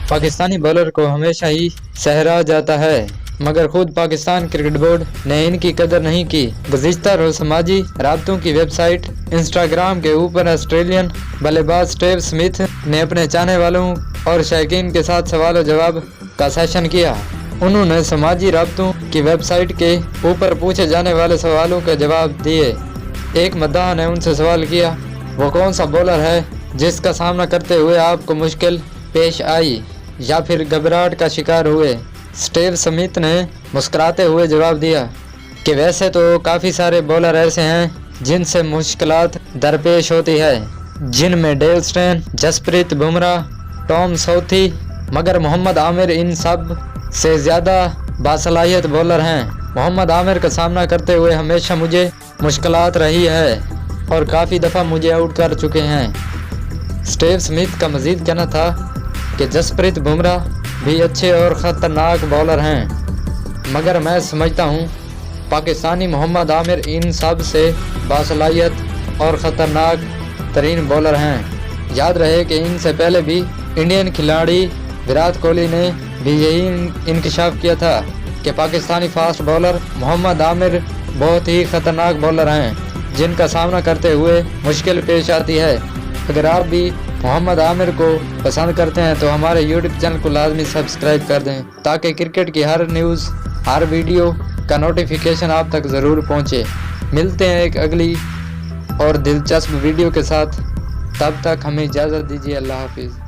Pakistani bowler को हमेशा ही सहरा जाता है, मगर खुद पाकिस्तान क्रिकेट बोर्ड ने इनकी कदर नहीं की। गुज़िश्ता रोज समाजी राब्तों की वेबसाइट इंस्टाग्राम के ऊपर ऑस्ट्रेलियन बल्लेबाज स्टीव स्मिथ ने अपने चाहने वालों और शायकीन के साथ सवाल जवाब का सेशन किया। उन्होंने समाजी राब्तों की वेबसाइट के ऊपर पूछे जाने वाले सवालों के जवाब दिए। एक मद्दाह ने उनसे सवाल किया, वो कौन सा बॉलर है जिसका सामना करते हुए आपको मुश्किल पेश आई या फिर घबराहट का शिकार हुए। स्टीव स्मिथ ने मुस्कुराते हुए जवाब दिया कि वैसे तो काफ़ी सारे बॉलर ऐसे हैं जिनसे मुश्किलात दरपेश होती है, जिनमें Dale Steyn, Jasprit Bumrah, Tom Southee, मगर मोहम्मद आमिर इन सब से ज़्यादा बासलाहियत बॉलर हैं। मोहम्मद आमिर का सामना करते हुए हमेशा मुझे मुश्किलात रही है और काफ़ी दफ़ा मुझे आउट कर चुके हैं। स्टीव स्मिथ का मज़ीद कहना था कि जसप्रीत बुमराह भी अच्छे और ख़तरनाक बॉलर हैं, मगर मैं समझता हूँ पाकिस्तानी मोहम्मद आमिर इन सब से बासलाहियत और ख़तरनाक तरीन बॉलर हैं। याद रहे कि इनसे पहले भी इंडियन खिलाड़ी विराट कोहली ने भी यही इंकशाफ किया था कि पाकिस्तानी फास्ट बॉलर मोहम्मद आमिर बहुत ही ख़तरनाक बॉलर हैं जिनका सामना करते हुए मुश्किल पेश आती है। अगर आप भी मोहम्मद आमिर को पसंद करते हैं तो हमारे यूट्यूब चैनल को लाजमी सब्सक्राइब कर दें ताकि क्रिकेट की हर न्यूज़, हर वीडियो का नोटिफिकेशन आप तक ज़रूर पहुंचे। मिलते हैं एक अगली और दिलचस्प वीडियो के साथ, तब तक हमें इजाज़त दीजिए। अल्लाह हाफिज़।